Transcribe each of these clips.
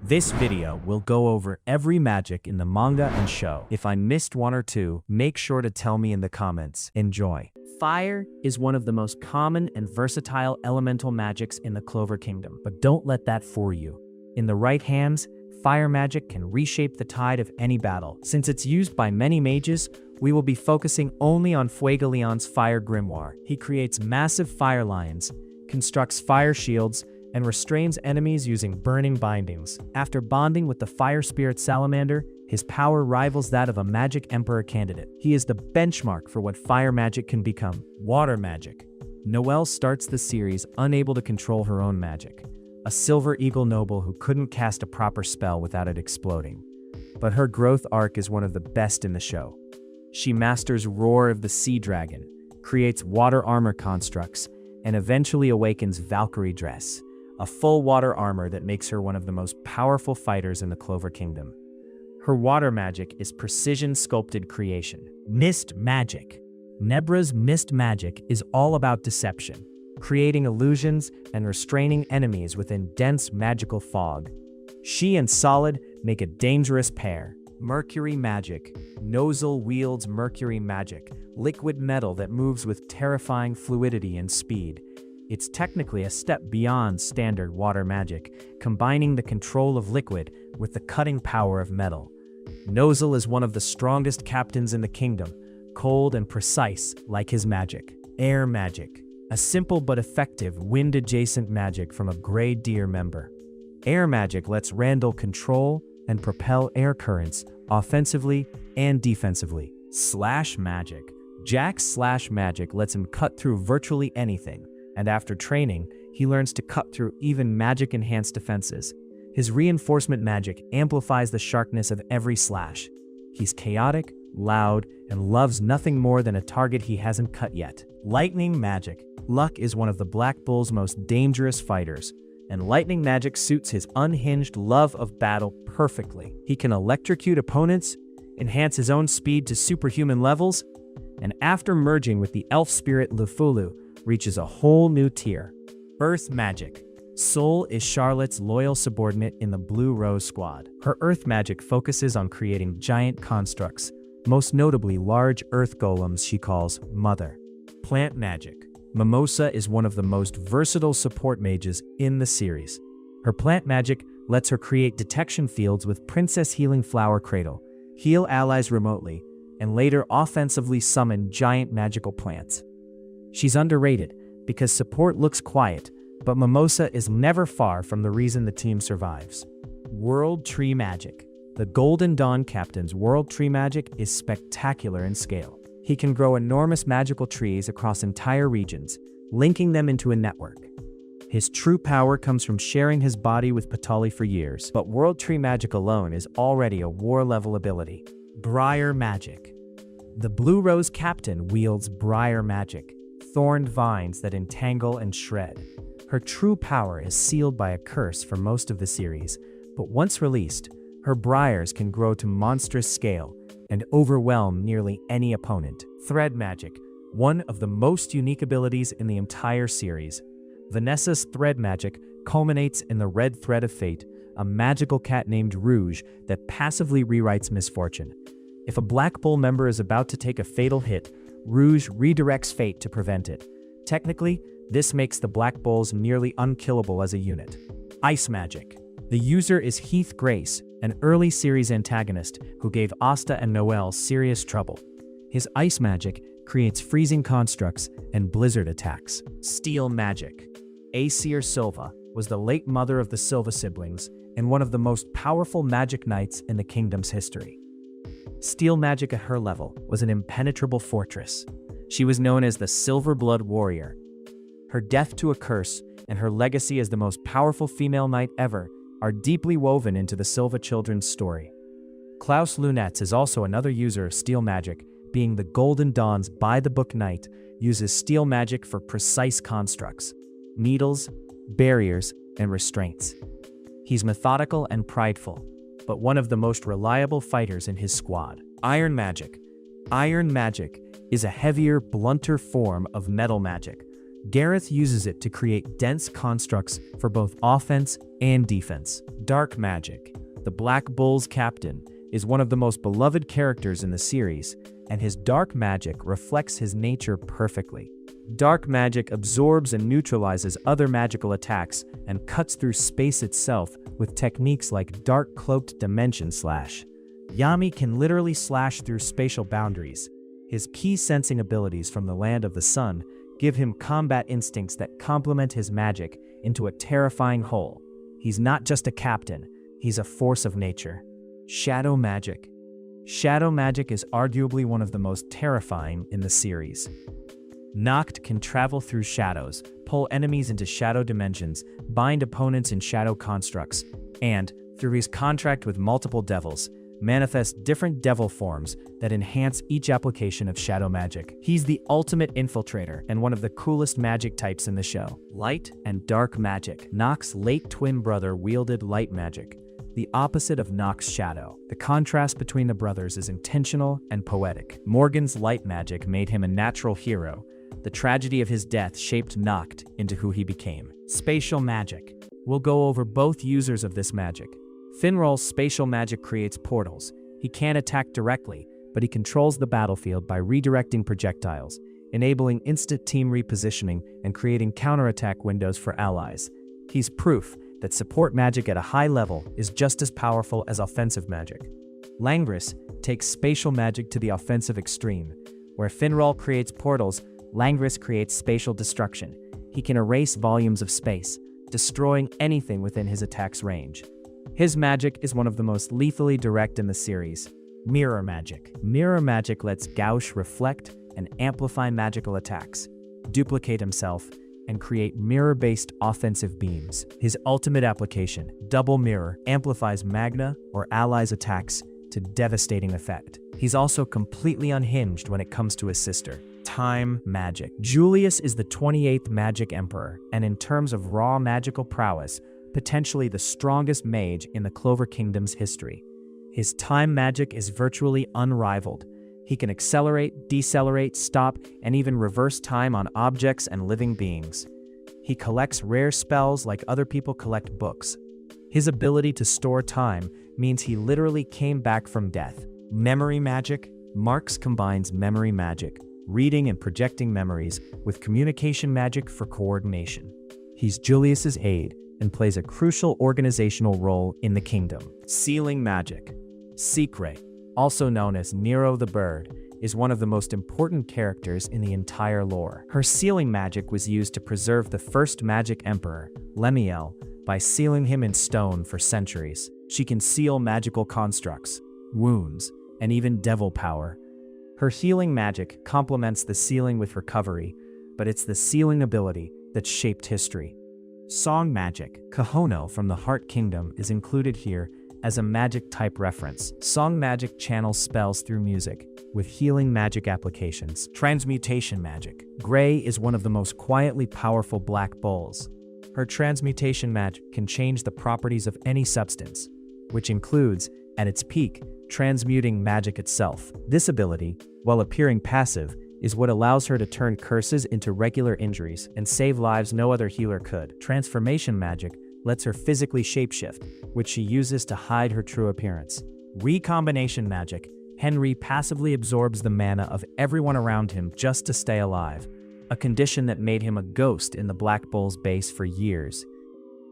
This video will go over every magic in the manga and show. If I missed one or two, make sure to tell me in the comments. Enjoy. Fire is one of the most common and versatile elemental magics in the Clover Kingdom, but don't let that fool you. In the right hands, fire magic can reshape the tide of any battle. Since it's used by many mages, we will be focusing only on Fuegoleon's Fire Grimoire. He creates massive fire lions, constructs fire shields, and restrains enemies using burning bindings. After bonding with the fire spirit salamander, his power rivals that of a magic emperor candidate. He is the benchmark for what fire magic can become. Water magic. Noelle starts the series unable to control her own magic, a silver eagle noble who couldn't cast a proper spell without it exploding. But her growth arc is one of the best in the show. She masters Roar of the Sea Dragon, creates water armor constructs, and eventually awakens Valkyrie Dress, a full water armor that makes her one of the most powerful fighters in the Clover Kingdom. Her water magic is precision-sculpted creation. Mist magic. Nebra's mist magic is all about deception, creating illusions and restraining enemies within dense magical fog. She and Solid make a dangerous pair. Mercury magic. Nozel wields mercury magic, liquid metal that moves with terrifying fluidity and speed. It's technically a step beyond standard water magic, combining the control of liquid with the cutting power of metal. Nozel is one of the strongest captains in the kingdom, cold and precise like his magic. Air magic. A simple but effective wind-adjacent magic from a Grey Deer member. Air magic lets Randall control and propel air currents offensively and defensively. Slash magic. Jack's slash magic lets him cut through virtually anything, and after training, he learns to cut through even magic-enhanced defenses. His reinforcement magic amplifies the sharpness of every slash. He's chaotic, loud, and loves nothing more than a target he hasn't cut yet. Lightning magic. Luck is one of the Black Bull's most dangerous fighters, and lightning magic suits his unhinged love of battle perfectly. He can electrocute opponents, enhance his own speed to superhuman levels, and after merging with the elf spirit Lufulu, reaches a whole new tier. Earth magic. Soul is Charlotte's loyal subordinate in the Blue Rose Squad. Her earth magic focuses on creating giant constructs, most notably large earth golems she calls Mother. Plant magic. Mimosa is one of the most versatile support mages in the series. Her plant magic lets her create detection fields with Princess Healing Flower Cradle, heal allies remotely, and later offensively summon giant magical plants. She's underrated because support looks quiet, but Mimosa is never far from the reason the team survives. World Tree magic. The Golden Dawn captain's World Tree magic is spectacular in scale. He can grow enormous magical trees across entire regions, linking them into a network. His true power comes from sharing his body with Patali for years, but World Tree magic alone is already a war-level ability. Briar magic. The Blue Rose captain wields Briar magic, thorned vines that entangle and shred. Her true power is sealed by a curse for most of the series, but once released, her briars can grow to monstrous scale and overwhelm nearly any opponent. Thread magic, one of the most unique abilities in the entire series. Vanessa's thread magic culminates in the Red Thread of Fate, a magical cat named Rouge that passively rewrites misfortune. If a Black Bull member is about to take a fatal hit, Rouge redirects fate to prevent it. Technically, this makes the Black Bulls nearly unkillable as a unit. Ice magic. The user is Heath Grace, an early series antagonist who gave Asta and Noelle serious trouble. His ice magic creates freezing constructs and blizzard attacks. Steel magic. Aesir Silva was the late mother of the Silva siblings and one of the most powerful magic knights in the kingdom's history. Steel magic at her level was an impenetrable fortress. She was known as the Silver Blood Warrior. Her death to a curse and her legacy as the most powerful female knight ever are deeply woven into the Silva children's story. Klaus Lunetz is also another user of steel magic, being the Golden Dawn's by-the-book knight, uses steel magic for precise constructs, needles, barriers, and restraints. He's methodical and prideful, but one of the most reliable fighters in his squad. Iron magic. Iron magic is a heavier, blunter form of metal magic. Gareth uses it to create dense constructs for both offense and defense. Dark Magic. The Black Bull's captain is one of the most beloved characters in the series, and his dark magic reflects his nature perfectly. Dark magic absorbs and neutralizes other magical attacks and cuts through space itself with techniques like Dark Cloaked Dimension Slash. Yami can literally slash through spatial boundaries. His key sensing abilities from the Land of the Sun give him combat instincts that complement his magic into a terrifying whole. He's not just a captain, he's a force of nature. Shadow Magic. Shadow magic is arguably one of the most terrifying in the series. Noct can travel through shadows, pull enemies into shadow dimensions, bind opponents in shadow constructs, and, through his contract with multiple devils, manifest different devil forms that enhance each application of shadow magic. He's the ultimate infiltrator and one of the coolest magic types in the show. Light and Dark Magic. Noct's late twin brother wielded light magic, the opposite of Noct's shadow. The contrast between the brothers is intentional and poetic. Morgan's light magic made him a natural hero. The tragedy of his death shaped Noct into who he became. Spatial Magic. We'll go over both users of this magic. Finral's spatial magic creates portals. He can't attack directly, but he controls the battlefield by redirecting projectiles, enabling instant team repositioning and creating counterattack windows for allies. He's proof that support magic at a high level is just as powerful as offensive magic. Langris takes spatial magic to the offensive extreme. Where Finral creates portals, Langris creates spatial destruction. He can erase volumes of space, destroying anything within his attack's range. His magic is one of the most lethally direct in the series. Mirror Magic. Mirror magic lets Gauche reflect and amplify magical attacks, duplicate himself, and create mirror-based offensive beams. His ultimate application, Double Mirror, amplifies Magna or allies' attacks to devastating effect. He's also completely unhinged when it comes to his sister. Time Magic. Julius is the 28th Magic Emperor, and in terms of raw magical prowess, potentially the strongest mage in the Clover Kingdom's history. His time magic is virtually unrivaled. He can accelerate, decelerate, stop, and even reverse time on objects and living beings. He collects rare spells like other people collect books. His ability to store time means he literally came back from death. Memory Magic. Marx combines memory magic, reading and projecting memories, with communication magic for coordination. He's Julius's aide and plays a crucial organizational role in the kingdom. Sealing Magic. Secret, also known as Nero the Bird, is one of the most important characters in the entire lore. Her sealing magic was used to preserve the first magic emperor, Lemiel, by sealing him in stone for centuries. She can seal magical constructs, wounds, and even devil power. Her healing magic complements the sealing with recovery, but it's the sealing ability that shaped history. Song Magic. Kahono from the Heart Kingdom is included here as a magic-type reference. Song magic channels spells through music, with healing magic applications. Transmutation Magic. Gray is one of the most quietly powerful Black Bulls. Her transmutation magic can change the properties of any substance, which includes, at its peak, transmuting magic itself. This ability, while appearing passive, is what allows her to turn curses into regular injuries and save lives no other healer could. Transformation Magic lets her physically shapeshift, which she uses to hide her true appearance. Recombination Magic. Henry passively absorbs the mana of everyone around him just to stay alive, a condition that made him a ghost in the Black Bull's base for years.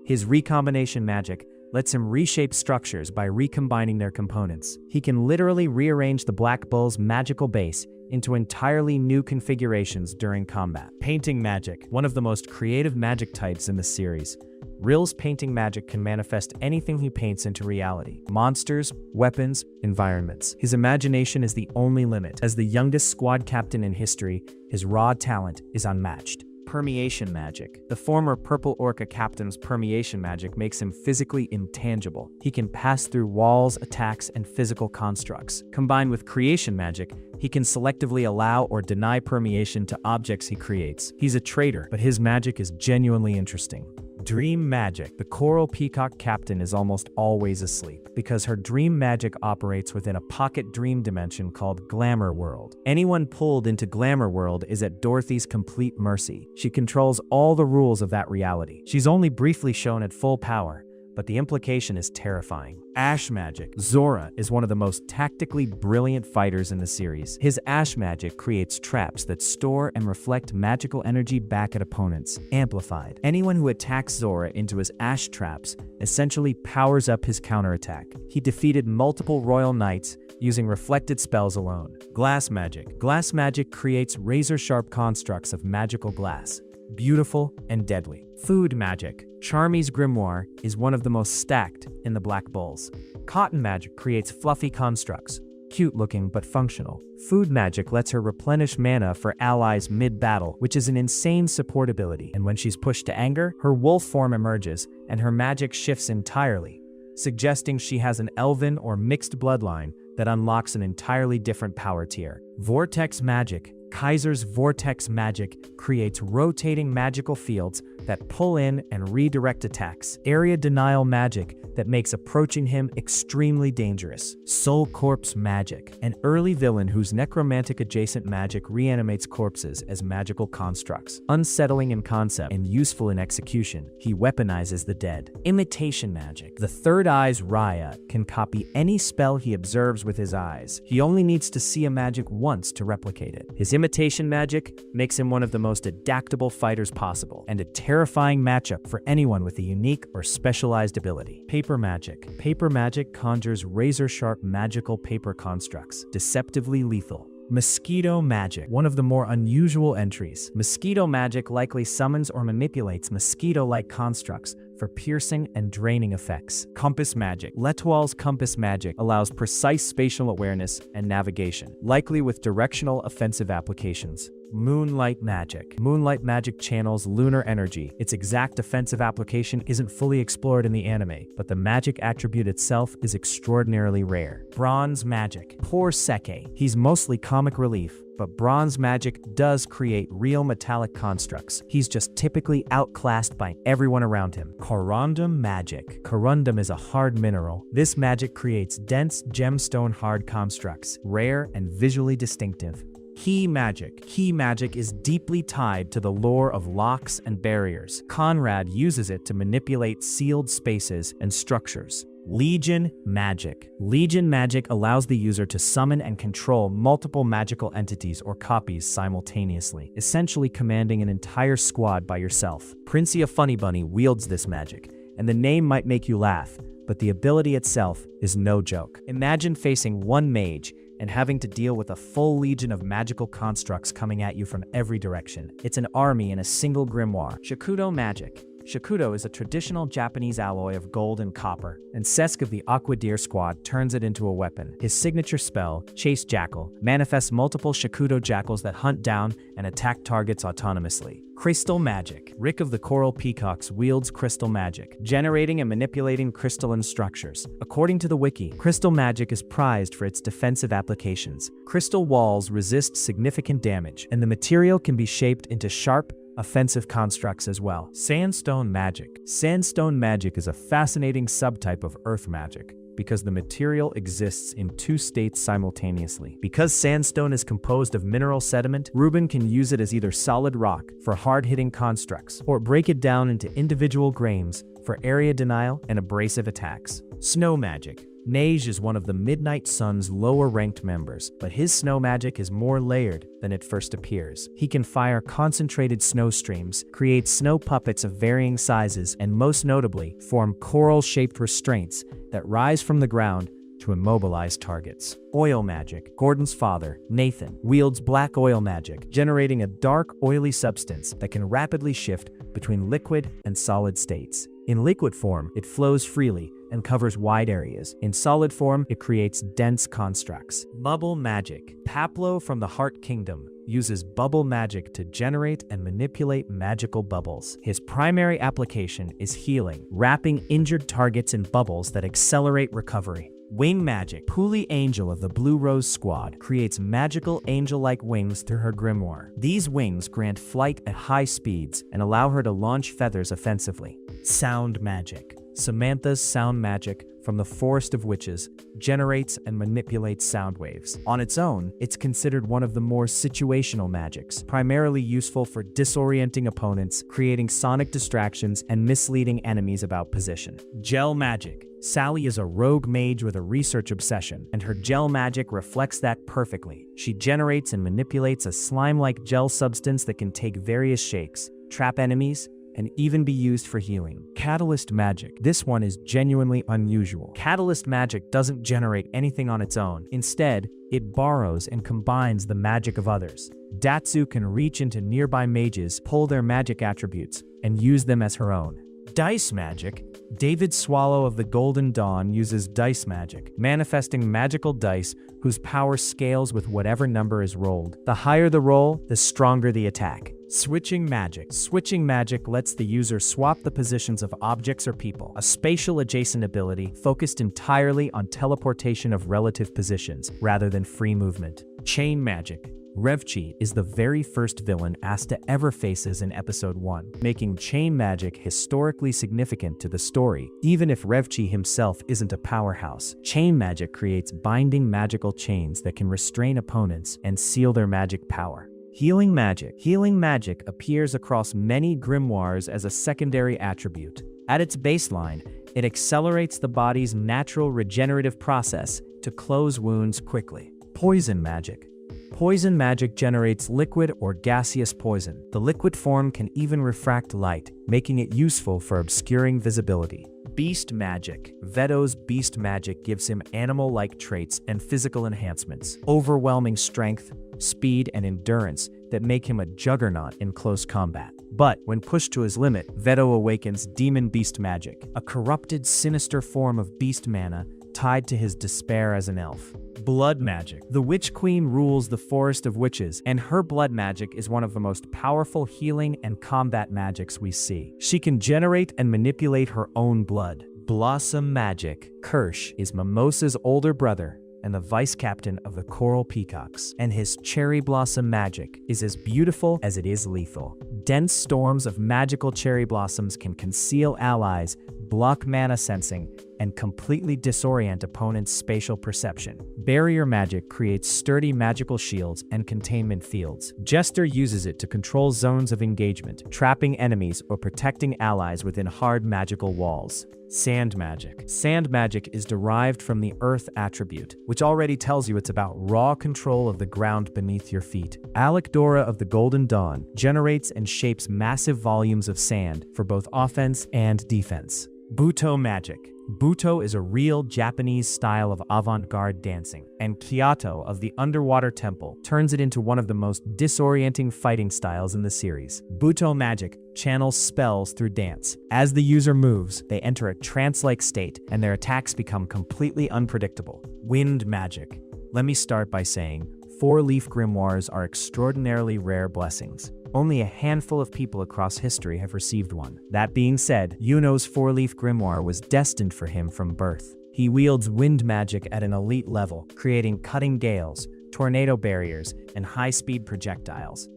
His recombination magic lets him reshape structures by recombining their components. He can literally rearrange the Black Bull's magical base into entirely new configurations during combat. Painting Magic. One of the most creative magic types in the series, Ril's painting magic can manifest anything he paints into reality. Monsters, weapons, environments. His imagination is the only limit. As the youngest squad captain in history, his raw talent is unmatched. Permeation Magic. The former Purple Orca captain's permeation magic makes him physically intangible. He can pass through walls, attacks, and physical constructs. Combined with creation magic, he can selectively allow or deny permeation to objects he creates. He's a traitor, but his magic is genuinely interesting. Dream Magic. The Coral Peacock captain is almost always asleep, because her dream magic operates within a pocket dream dimension called Glamour World. Anyone pulled into Glamour World is at Dorothy's complete mercy. She controls all the rules of that reality. She's only briefly shown at full power, but the implication is terrifying. Ash magic. Zora is one of the most tactically brilliant fighters in the series. His ash magic creates traps that store and reflect magical energy back at opponents, amplified. Anyone who attacks Zora into his ash traps essentially powers up his counterattack. He defeated multiple royal knights using reflected spells alone. Glass magic. Glass magic creates razor-sharp constructs of magical glass, beautiful and deadly. Food magic. Charmy's grimoire is one of the most stacked in the Black Bulls. Cotton magic creates fluffy constructs, cute looking but functional. Food magic lets her replenish mana for allies mid-battle, which is an insane support ability. And when she's pushed to anger, her wolf form emerges and her magic shifts entirely, suggesting she has an elven or mixed bloodline that unlocks an entirely different power tier. Vortex magic. Kaiser's vortex magic creates rotating magical fields that pull in and redirect attacks. Area denial magic that makes approaching him extremely dangerous. Soul corpse magic. An early villain whose necromantic adjacent magic reanimates corpses as magical constructs. Unsettling in concept and useful in execution, he weaponizes the dead. Imitation magic. The Third Eye's Raya can copy any spell he observes with his eyes. He only needs to see a magic once to replicate it. His imitation magic makes him one of the most adaptable fighters possible, and a terrifying matchup for anyone with a unique or specialized ability. Paper magic. Paper magic conjures razor-sharp magical paper constructs, deceptively lethal. Mosquito magic. One of the more unusual entries. Mosquito magic likely summons or manipulates mosquito-like constructs for piercing and draining effects. Compass magic. L'Etoile's compass magic allows precise spatial awareness and navigation, likely with directional offensive applications. Moonlight magic. Moonlight magic channels lunar energy. Its exact offensive application isn't fully explored in the anime, but the magic attribute itself is extraordinarily rare. Bronze magic. Poor Seke. He's mostly comic relief, but bronze magic does create real metallic constructs. He's just typically outclassed by everyone around him. Corundum magic. Corundum is a hard mineral. This magic creates dense gemstone hard constructs, rare and visually distinctive. Key magic. Key magic is deeply tied to the lore of locks and barriers. Conrad uses it to manipulate sealed spaces and structures. Legion magic. Legion magic allows the user to summon and control multiple magical entities or copies simultaneously, essentially commanding an entire squad by yourself. Princia Funnybunny wields this magic, and the name might make you laugh, but the ability itself is no joke. Imagine facing one mage and having to deal with a full legion of magical constructs coming at you from every direction. It's an army in a single grimoire. Shakudo magic. Shakudo is a traditional Japanese alloy of gold and copper, and Sesk of the Aqua Deer Squad turns it into a weapon. His signature spell, Chase Jackal, manifests multiple Shakudo jackals that hunt down and attack targets autonomously. Crystal magic. Rick of the Coral Peacocks wields crystal magic, generating and manipulating crystalline structures. According to the wiki, crystal magic is prized for its defensive applications. Crystal walls resist significant damage, and the material can be shaped into sharp, offensive constructs as well. Sandstone magic. Sandstone magic is a fascinating subtype of earth magic because the material exists in two states simultaneously. Because sandstone is composed of mineral sediment, Ruben can use it as either solid rock for hard-hitting constructs, or break it down into individual grains for area denial and abrasive attacks. Snow magic. Neige is one of the Midnight Sun's lower-ranked members, but his snow magic is more layered than it first appears. He can fire concentrated snow streams, create snow puppets of varying sizes, and most notably, form coral-shaped restraints that rise from the ground to immobilize targets. Oil magic. Gordon's father, Nathan, wields black oil magic, generating a dark, oily substance that can rapidly shift between liquid and solid states. In liquid form, it flows freely and covers wide areas. In solid form, it creates dense constructs. Bubble magic. Paplo from the Heart Kingdom uses bubble magic to generate and manipulate magical bubbles. His primary application is healing, wrapping injured targets in bubbles that accelerate recovery. Wing magic. Puli Angel of the Blue Rose Squad creates magical angel-like wings through her grimoire. These wings grant flight at high speeds and allow her to launch feathers offensively. Sound magic. Samantha's sound magic from the Forest of Witches, generates and manipulates sound waves. On its own, it's considered one of the more situational magics, primarily useful for disorienting opponents, creating sonic distractions, and misleading enemies about position. Gel magic. Sally is a rogue mage with a research obsession, and her gel magic reflects that perfectly. She generates and manipulates a slime-like gel substance that can take various shapes, trap enemies, and even be used for healing. Catalyst magic. This one is genuinely unusual. Catalyst magic doesn't generate anything on its own. Instead, it borrows and combines the magic of others. Datsu can reach into nearby mages, pull their magic attributes, and use them as her own. Dice magic. David Swallow of the Golden Dawn uses dice magic, manifesting magical dice whose power scales with whatever number is rolled. The higher the roll, the stronger the attack. Switching magic. Switching magic lets the user swap the positions of objects or people, a spatial adjacent ability focused entirely on teleportation of relative positions rather than free movement. Chain magic. Revchi is the very first villain Asta ever faces in Episode 1, making chain magic historically significant to the story. Even if Revchi himself isn't a powerhouse, chain magic creates binding magical chains that can restrain opponents and seal their magic power. Healing magic. Healing magic appears across many grimoires as a secondary attribute. At its baseline, it accelerates the body's natural regenerative process to close wounds quickly. Poison magic. Poison magic generates liquid or gaseous poison. The liquid form can even refract light, making it useful for obscuring visibility. Beast magic. Veto's beast magic gives him animal-like traits and physical enhancements, overwhelming strength, speed, and endurance that make him a juggernaut in close combat. But when pushed to his limit, Veto awakens demon beast magic, a corrupted, sinister form of beast mana tied to his despair as an elf. Blood magic. The Witch Queen rules the Forest of Witches, and her blood magic is one of the most powerful healing and combat magics we see. She can generate and manipulate her own blood. Blossom magic. Kirsch is Mimosa's older brother and the vice captain of the Coral Peacocks, and his cherry blossom magic is as beautiful as it is lethal. Dense storms of magical cherry blossoms can conceal allies, block mana sensing, and completely disorient opponents' spatial perception. Barrier magic creates sturdy magical shields and containment fields. Jester uses it to control zones of engagement, trapping enemies or protecting allies within hard magical walls. Sand magic. Sand magic is derived from the earth attribute, which already tells you it's about raw control of the ground beneath your feet. Alec-Dora of the Golden Dawn generates and shapes massive volumes of sand for both offense and defense. Buto magic. Buto is a real Japanese style of avant-garde dancing, and Kyoto of the Underwater Temple turns it into one of the most disorienting fighting styles in the series. Buto magic channels spells through dance. As the user moves, they enter a trance-like state, and their attacks become completely unpredictable. Wind magic. Let me start by saying, four-leaf grimoires are extraordinarily rare blessings. Only a handful of people across history have received one. That being said, Yuno's four-leaf grimoire was destined for him from birth. He wields wind magic at an elite level, creating cutting gales, tornado barriers, and high-speed projectiles.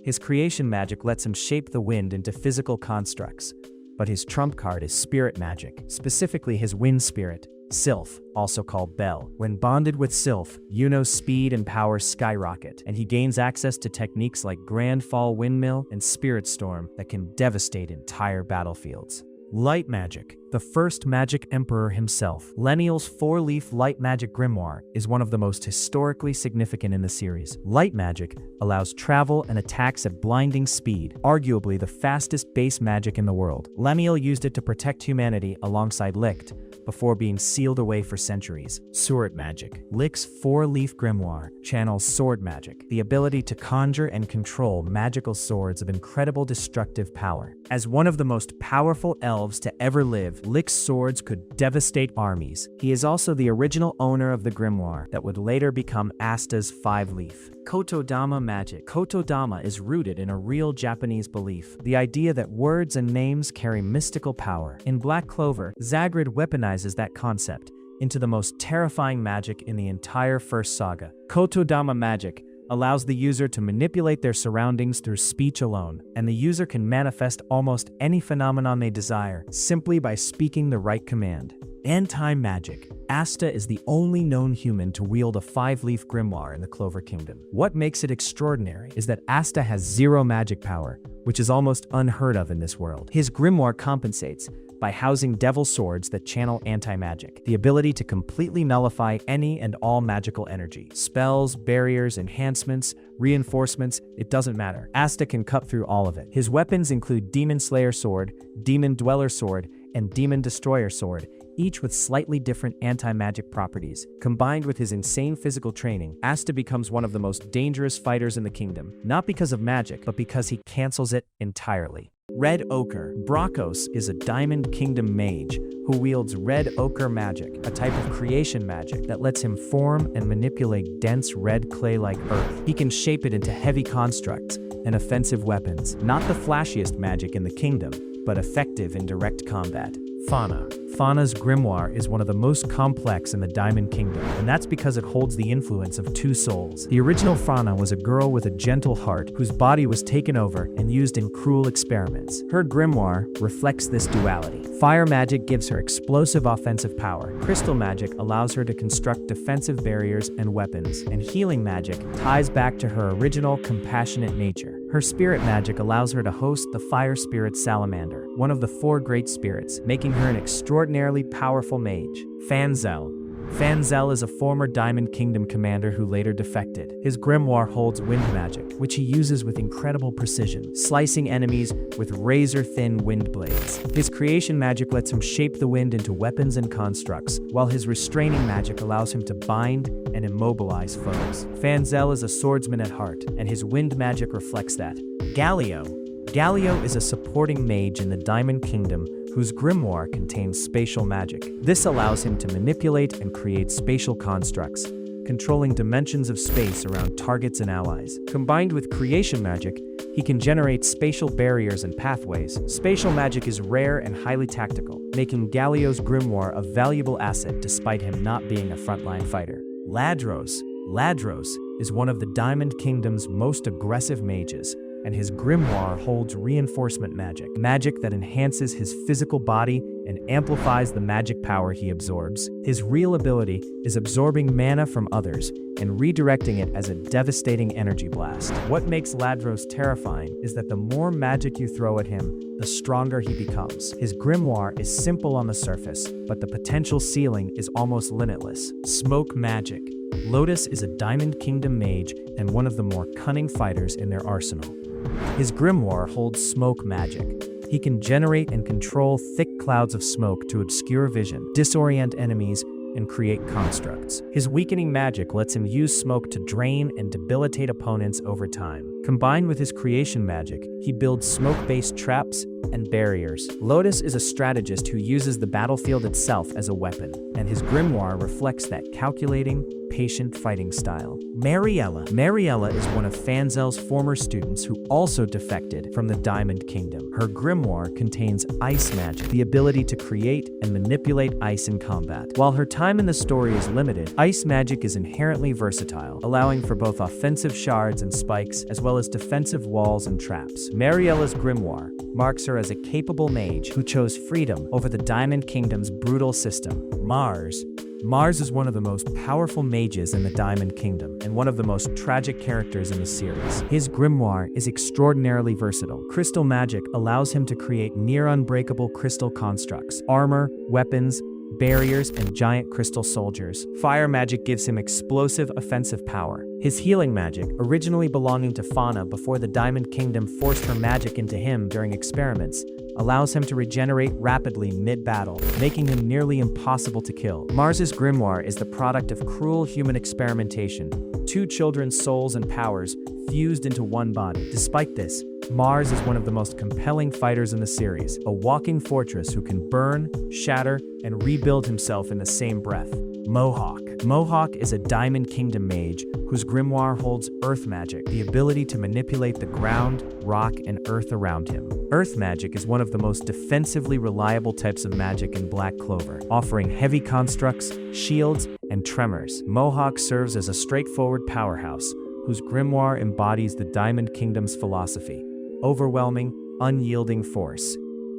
His creation magic lets him shape the wind into physical constructs, but his trump card is spirit magic, specifically his wind spirit, Sylph, also called Bell. When bonded with Sylph, Yuno's speed and power skyrocket, and he gains access to techniques like Grand Fall Windmill and Spirit Storm that can devastate entire battlefields. Light magic. The first magic emperor himself, Leniel's four-leaf light magic grimoire, is one of the most historically significant in the series. Light magic allows travel and attacks at blinding speed, arguably the fastest base magic in the world. Leniel used it to protect humanity alongside Licht, before being sealed away for centuries. Sword magic. Licht's four-leaf grimoire channels sword magic, the ability to conjure and control magical swords of incredible destructive power. As one of the most powerful elves to ever live, Licht's swords could devastate armies. He is also the original owner of the grimoire that would later become Asta's five-leaf. Kotodama magic. Kotodama is rooted in a real Japanese belief, the idea that words and names carry mystical power. In Black Clover, Zagrid weaponizes that concept into the most terrifying magic in the entire first saga. Kotodama magic allows the user to manipulate their surroundings through speech alone, and the user can manifest almost any phenomenon they desire simply by speaking the right command. Anti-magic. Asta is the only known human to wield a 5-leaf grimoire in the Clover Kingdom. What makes it extraordinary is that Asta has zero magic power, which is almost unheard of in this world. His grimoire compensates by housing devil swords that channel anti-magic, the ability to completely nullify any and all magical energy. Spells, barriers, enhancements, reinforcements, it doesn't matter. Asta can cut through all of it. His weapons include Demon Slayer Sword, Demon Dweller Sword, and Demon Destroyer Sword, each with slightly different anti-magic properties. Combined with his insane physical training, Asta becomes one of the most dangerous fighters in the kingdom, not because of magic, but because he cancels it entirely. Red Ochre. Brachos is a Diamond Kingdom mage who wields red ochre magic, a type of creation magic that lets him form and manipulate dense red clay-like earth. He can shape it into heavy constructs and offensive weapons, not the flashiest magic in the kingdom, but effective in direct combat. Fauna. Fauna's grimoire is one of the most complex in the Diamond Kingdom, and that's because it holds the influence of two souls. The original Fauna was a girl with a gentle heart whose body was taken over and used in cruel experiments. Her grimoire reflects this duality. Fire magic gives her explosive offensive power. Crystal magic allows her to construct defensive barriers and weapons, and healing magic ties back to her original compassionate nature. Her spirit magic allows her to host the fire spirit Salamander, one of the 4 great spirits, making her an extraordinarily powerful mage. Fanzel. Fanzel is a former Diamond Kingdom commander who later defected. His grimoire holds wind magic, which he uses with incredible precision, slicing enemies with razor-thin wind blades. His creation magic lets him shape the wind into weapons and constructs, while his restraining magic allows him to bind and immobilize foes. Fanzel is a swordsman at heart, and his wind magic reflects that. Galio. Galio is a supporting mage in the Diamond Kingdom whose grimoire contains spatial magic. This allows him to manipulate and create spatial constructs, controlling dimensions of space around targets and allies. Combined with creation magic, he can generate spatial barriers and pathways. Spatial magic is rare and highly tactical, making Galio's grimoire a valuable asset despite him not being a frontline fighter. Ladros. Ladros is one of the Diamond Kingdom's most aggressive mages, and his grimoire holds reinforcement magic that enhances his physical body and amplifies the magic power he absorbs. His real ability is absorbing mana from others and redirecting it as a devastating energy blast. What makes Ladros terrifying is that the more magic you throw at him, the stronger he becomes. His grimoire is simple on the surface, but the potential ceiling is almost limitless. Smoke magic. Lotus is a Diamond Kingdom mage and one of the more cunning fighters in their arsenal. His grimoire holds smoke magic. He can generate and control thick clouds of smoke to obscure vision, disorient enemies, and create constructs. His weakening magic lets him use smoke to drain and debilitate opponents over time. Combined with his creation magic, he builds smoke-based traps and barriers. Lotus is a strategist who uses the battlefield itself as a weapon, and his grimoire reflects that calculating, patient fighting style. Mariella. Mariella is one of Fanzel's former students who also defected from the Diamond Kingdom. Her grimoire contains ice magic, the ability to create and manipulate ice in combat. While her time in the story is limited, ice magic is inherently versatile, allowing for both offensive shards and spikes, as well as defensive walls and traps. Mariella's grimoire marks her as a capable mage who chose freedom over the Diamond Kingdom's brutal system. Mars. Mars is one of the most powerful mages in the Diamond Kingdom and one of the most tragic characters in the series. His grimoire is extraordinarily versatile. Crystal magic allows him to create near-unbreakable crystal constructs, armor, weapons, barriers, and giant crystal soldiers. Fire magic gives him explosive offensive power. His healing magic, originally belonging to Fauna before the Diamond Kingdom forced her magic into him during experiments, allows him to regenerate rapidly mid-battle, making him nearly impossible to kill. Mars's grimoire is the product of cruel human experimentation, 2 children's souls and powers fused into one body. Despite this, Mars is one of the most compelling fighters in the series, a walking fortress who can burn, shatter, and rebuild himself in the same breath. Mohawk. Mohawk is a Diamond Kingdom mage whose grimoire holds earth magic, the ability to manipulate the ground, rock, and earth around him. Earth magic is one of the most defensively reliable types of magic in Black Clover, offering heavy constructs, shields, and tremors. Mohawk serves as a straightforward powerhouse whose grimoire embodies the Diamond Kingdom's philosophy: overwhelming, unyielding force.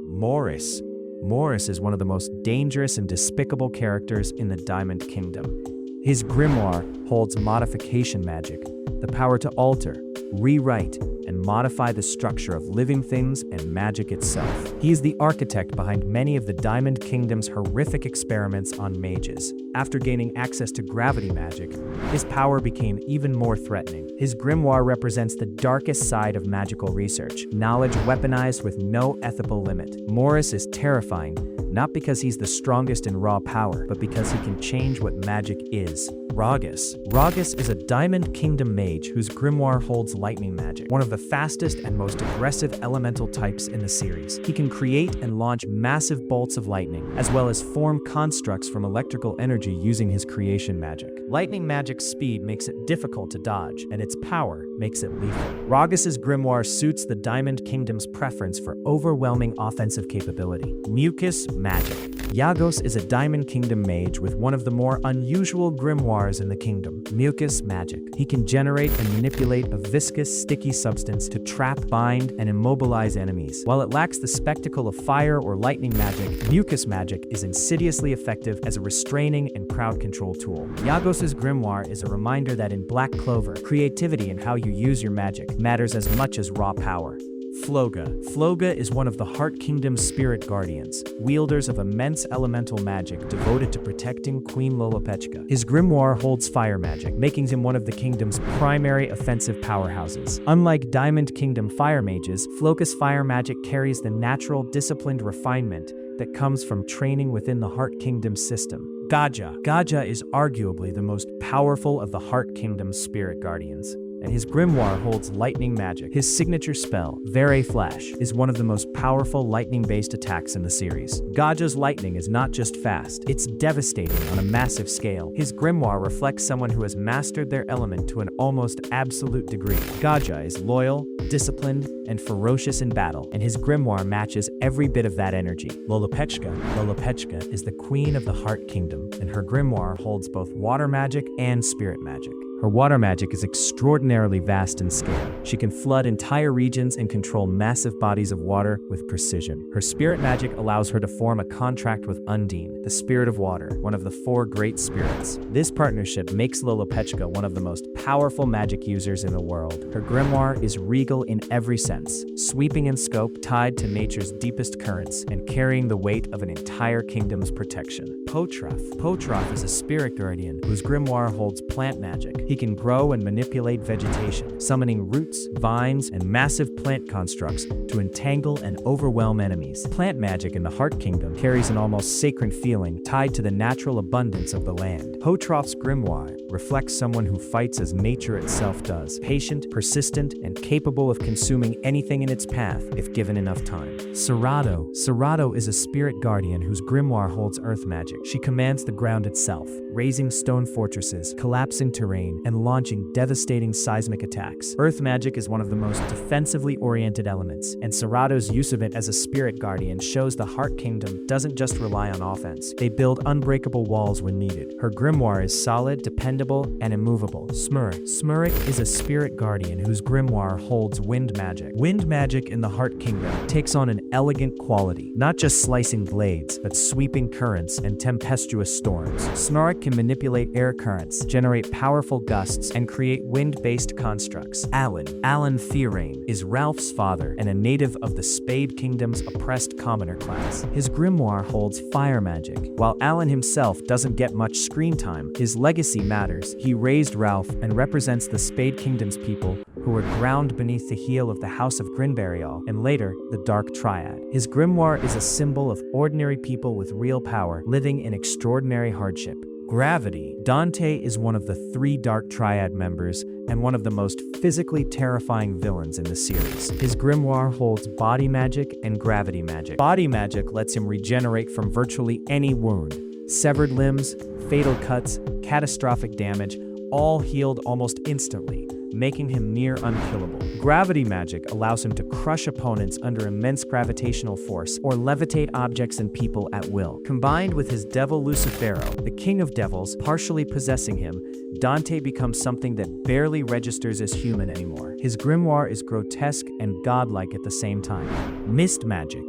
Morris. Morris is one of the most dangerous and despicable characters in the Diamond Kingdom. His grimoire holds modification magic, the power to alter, rewrite, and modify the structure of living things and magic itself. He is the architect behind many of the Diamond Kingdom's horrific experiments on mages. After gaining access to gravity magic, his power became even more threatening. His grimoire represents the darkest side of magical research, knowledge weaponized with no ethical limit. Morris is terrifying, not because he's the strongest in raw power, but because he can change what magic is. Ragus. Ragus is a Diamond Kingdom mage whose grimoire holds lightning magic, one of the fastest and most aggressive elemental types in the series. He can create and launch massive bolts of lightning, as well as form constructs from electrical energy using his creation magic. Lightning magic's speed makes it difficult to dodge, and its power makes it lethal. Ragus's grimoire suits the Diamond Kingdom's preference for overwhelming offensive capability. Mucus magic. Yagos is a Diamond Kingdom mage with one of the more unusual grimoires in the kingdom, mucus magic. He can generate and manipulate a viscous, sticky substance to trap, bind, and immobilize enemies. While it lacks the spectacle of fire or lightning magic, mucus magic is insidiously effective as a restraining and crowd control tool. Yagos's grimoire is a reminder that in Black Clover, creativity and how you use your magic matters as much as raw power. Floga. Floga is one of the Heart Kingdom's spirit guardians, wielders of immense elemental magic devoted to protecting Queen Lolopechka. His grimoire holds fire magic, making him one of the kingdom's primary offensive powerhouses. Unlike Diamond Kingdom fire mages, Floga's fire magic carries the natural, disciplined refinement that comes from training within the Heart Kingdom system. Gaja. Gaja is arguably the most powerful of the Heart Kingdom's spirit guardians, and his grimoire holds lightning magic. His signature spell, Vere Flash, is one of the most powerful lightning-based attacks in the series. Gaja's lightning is not just fast, it's devastating on a massive scale. His grimoire reflects someone who has mastered their element to an almost absolute degree. Gaja is loyal, disciplined, and ferocious in battle, and his grimoire matches every bit of that energy. Lolopechka. Lolopechka is the queen of the Heart Kingdom, and her grimoire holds both water magic and spirit magic. Her water magic is extraordinarily vast in scale. She can flood entire regions and control massive bodies of water with precision. Her spirit magic allows her to form a contract with Undine, the spirit of water, one of the 4 great spirits. This partnership makes Lolopechka one of the most powerful magic users in the world. Her grimoire is regal in every sense, sweeping in scope, tied to nature's deepest currents, and carrying the weight of an entire kingdom's protection. Potrof. Potrof is a spirit guardian whose grimoire holds plant magic. He can grow and manipulate vegetation, summoning roots, vines, and massive plant constructs to entangle and overwhelm enemies. Plant magic in the Heart Kingdom carries an almost sacred feeling tied to the natural abundance of the land. Potrof's grimoire reflects someone who fights as nature itself does, patient, persistent, and capable of consuming anything in its path if given enough time. Serato. Serato is a spirit guardian whose grimoire holds earth magic. She commands the ground itself, raising stone fortresses, collapsing terrain, and launching devastating seismic attacks. Earth magic is one of the most defensively oriented elements, and Serato's use of it as a spirit guardian shows the Heart Kingdom doesn't just rely on offense. They build unbreakable walls when needed. Her grimoire is solid, dependable, and immovable. Smurik. Smurik is a spirit guardian whose grimoire holds wind magic. Wind magic in the Heart Kingdom takes on an elegant quality, not just slicing blades, but sweeping currents and tempestuous storms. Smurik can manipulate air currents, generate powerful gusts, and create wind-based constructs. Alan Theorain is Ralph's father and a native of the Spade Kingdom's oppressed commoner class. His grimoire holds fire magic. While Alan himself doesn't get much screen time, his legacy matters. He raised Ralph and represents the Spade Kingdom's people who were ground beneath the heel of the House of Grinbarial and later the Dark Triad. His grimoire is a symbol of ordinary people with real power living in extraordinary hardship. Gravity. Dante is one of the 3 Dark Triad members and one of the most physically terrifying villains in the series. His grimoire holds body magic and gravity magic. Body magic lets him regenerate from virtually any wound. Severed limbs, fatal cuts, catastrophic damage, all healed almost instantly, making him near unkillable. Gravity magic allows him to crush opponents under immense gravitational force or levitate objects and people at will. Combined with his devil Lucifero, the king of devils, partially possessing him, Dante becomes something that barely registers as human anymore. His grimoire is grotesque and godlike at the same time. Mist magic.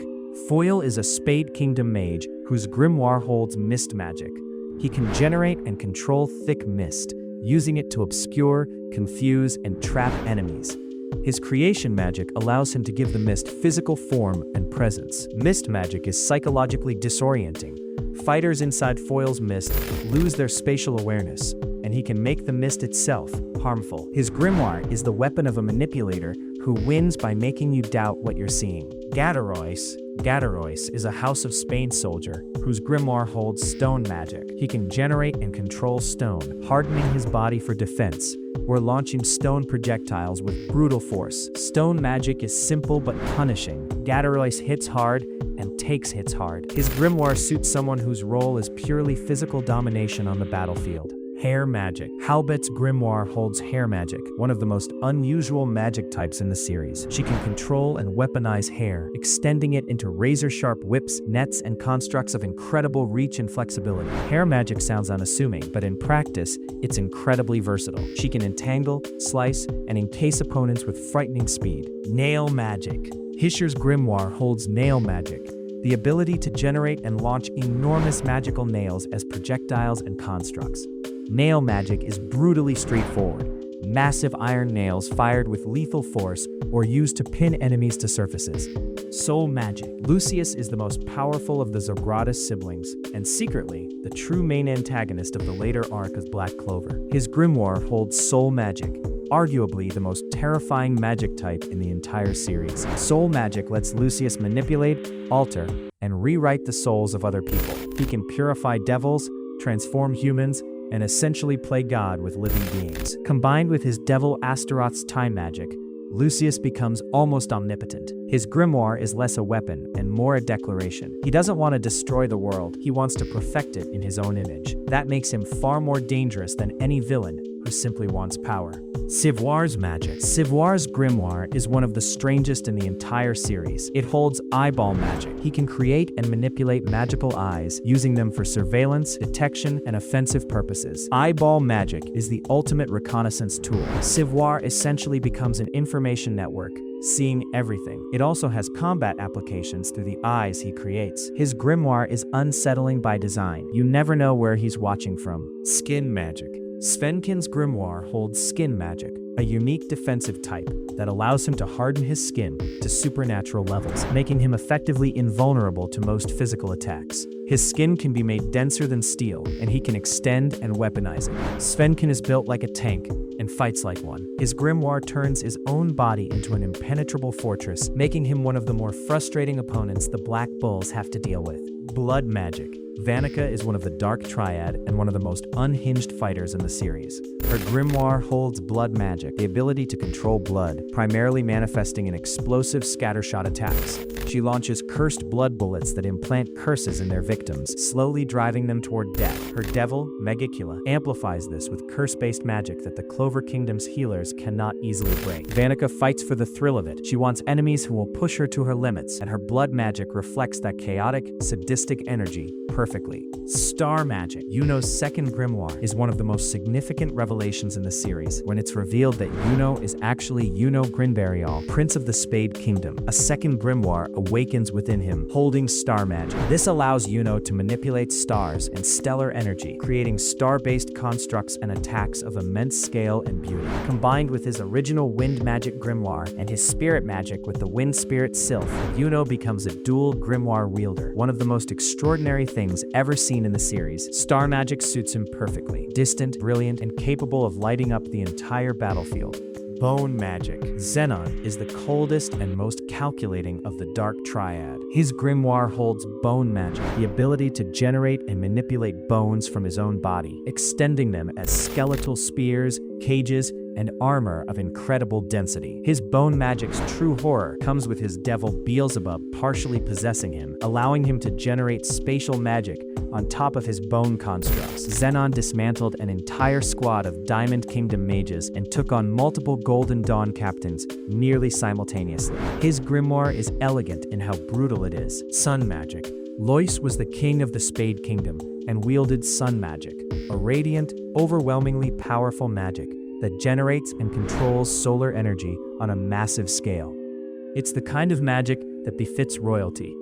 Foil is a Spade Kingdom mage whose grimoire holds mist magic. He can generate and control thick mist, using it to obscure, confuse, and trap enemies. His creation magic allows him to give the mist physical form and presence. Mist magic is psychologically disorienting. Fighters inside Foil's mist lose their spatial awareness, and he can make the mist itself harmful. His grimoire is the weapon of a manipulator who wins by making you doubt what you're seeing. Gadarois is a House of Spain soldier whose grimoire holds stone magic. He can generate and control stone, hardening his body for defense, or launching stone projectiles with brutal force. Stone magic is simple but punishing. Gadarois hits hard and takes hits hard. His grimoire suits someone whose role is purely physical domination on the battlefield. Hair magic. Halbet's grimoire holds hair magic, one of the most unusual magic types in the series. She can control and weaponize hair, extending it into razor-sharp whips, nets, and constructs of incredible reach and flexibility. Hair magic sounds unassuming, but in practice, it's incredibly versatile. She can entangle, slice, and encase opponents with frightening speed. Nail magic. Hischer's grimoire holds nail magic, the ability to generate and launch enormous magical nails as projectiles and constructs. Nail magic is brutally straightforward. Massive iron nails fired with lethal force or used to pin enemies to surfaces. Soul magic. Lucius is the most powerful of the Zogratis siblings, and secretly, the true main antagonist of the later arc of Black Clover. His grimoire holds soul magic, arguably the most terrifying magic type in the entire series. Soul magic lets Lucius manipulate, alter, and rewrite the souls of other people. He can purify devils, transform humans, and essentially play God with living beings. Combined with his devil Astaroth's time magic, Lucius becomes almost omnipotent. His grimoire is less a weapon and more a declaration. He doesn't want to destroy the world, he wants to perfect it in his own image. That makes him far more dangerous than any villain who simply wants power. Civoire's magic. Civoire's grimoire is one of the strangest in the entire series. It holds eyeball magic. He can create and manipulate magical eyes, using them for surveillance, detection, and offensive purposes. Eyeball magic is the ultimate reconnaissance tool. Civoire essentially becomes an information network, seeing everything. It also has combat applications through the eyes he creates. His grimoire is unsettling by design. You never know where he's watching from. Skin magic. Svenkin's grimoire holds skin magic, a unique defensive type that allows him to harden his skin to supernatural levels, making him effectively invulnerable to most physical attacks. His skin can be made denser than steel, and he can extend and weaponize it. Svenkin is built like a tank and fights like one. His grimoire turns his own body into an impenetrable fortress, making him one of the more frustrating opponents the Black Bulls have to deal with. Blood magic. Vanica is one of the Dark Triad and one of the most unhinged fighters in the series. Her grimoire holds blood magic, the ability to control blood, primarily manifesting in explosive scattershot attacks. She launches cursed blood bullets that implant curses in their victims, slowly driving them toward death. Her devil, Megicula, amplifies this with curse-based magic that the Clover Kingdom's healers cannot easily break. Vanica fights for the thrill of it. She wants enemies who will push her to her limits, and her blood magic reflects that chaotic, sadistic energy perfectly. Star magic. Yuno's second grimoire is one of the most significant revelations in the series, when it's revealed that Yuno is actually Yuno Grinbarial, Prince of the Spade Kingdom. A second grimoire awakens within him, holding star magic. This allows Yuno to manipulate stars and stellar energy, creating star-based constructs and attacks of immense scale and beauty. Combined with his original wind magic grimoire and his spirit magic with the wind spirit Sylph, Yuno becomes a dual grimoire wielder, one of the most extraordinary things ever seen in the series. Star magic suits him perfectly, distant, brilliant, and capable of lighting up the entire battlefield. Bone magic. Xenon is the coldest and most calculating of the Dark Triad. His grimoire holds bone magic, the ability to generate and manipulate bones from his own body, extending them as skeletal spears, cages, and armor of incredible density. His bone magic's true horror comes with his devil Beelzebub partially possessing him, allowing him to generate spatial magic on top of his bone constructs. Xenon dismantled an entire squad of Diamond Kingdom mages and took on multiple Golden Dawn captains nearly simultaneously. His grimoire is elegant in how brutal it is. Sun magic. Lois was the king of the Spade Kingdom and wielded sun magic, a radiant, overwhelmingly powerful magic that generates and controls solar energy on a massive scale. It's the kind of magic that befits royalty.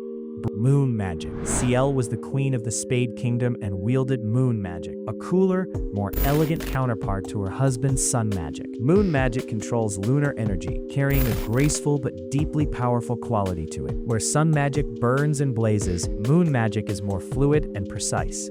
Moon magic. Ciel was the queen of the Spade Kingdom and wielded moon magic, a cooler, more elegant counterpart to her husband's sun magic. Moon magic controls lunar energy, carrying a graceful but deeply powerful quality to it. Where sun magic burns and blazes, moon magic is more fluid and precise.